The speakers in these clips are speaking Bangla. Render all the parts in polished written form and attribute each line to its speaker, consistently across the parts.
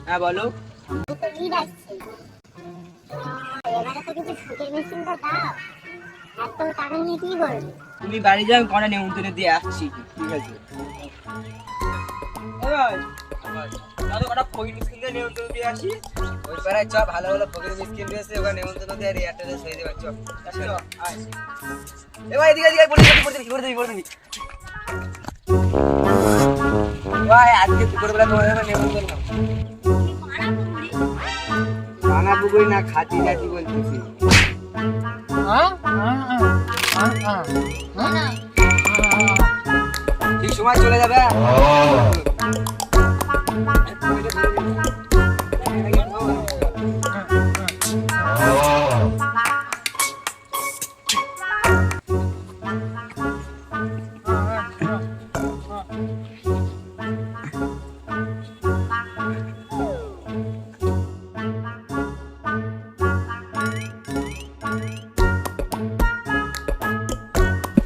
Speaker 1: হ্যাঁ বলো। তুমি বাড়ি যাও, কটা নেমন্তন্ন দিয়ে আসছি। ঠিক আছে কটা ফকির মিসকিন দিয়ে নেমন্তন্ন দিয়ে আসি। ওই পাড়ায় চ, ভালো ভালো ফকির মিসকিন রয়েছে, ওখানে নেমন্তন্ন দিয়ে এয়ারটেলে হয়ে যাবে। চ এবার এদিকে এদিকে পড়ে দিবি ভাই, আজকে দুপুরবেলা তোমাদের নেমন্তন্ন। রানা পুকুরি না, খাতি জাতি বলতেছি। ঠিক সময় চলে যাবে।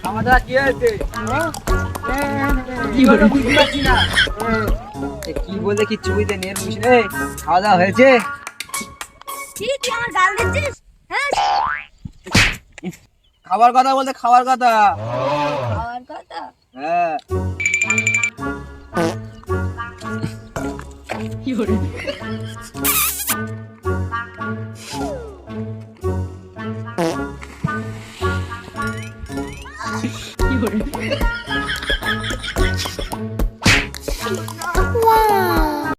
Speaker 1: আমাদের কি হয়েছে? কি বলবো বুঝতে পারছি না। কি বলতে কিচ্ছু বুঝতে নেই। খাওয়া দাওয়া হয়েছে?
Speaker 2: তুই আমার গাল দিচ্ছিস? হ্যাঁ,
Speaker 1: খাবার কথা বলতে খাবার কথা।
Speaker 2: খাওয়ার কথা।
Speaker 1: হ্যাঁ
Speaker 2: কি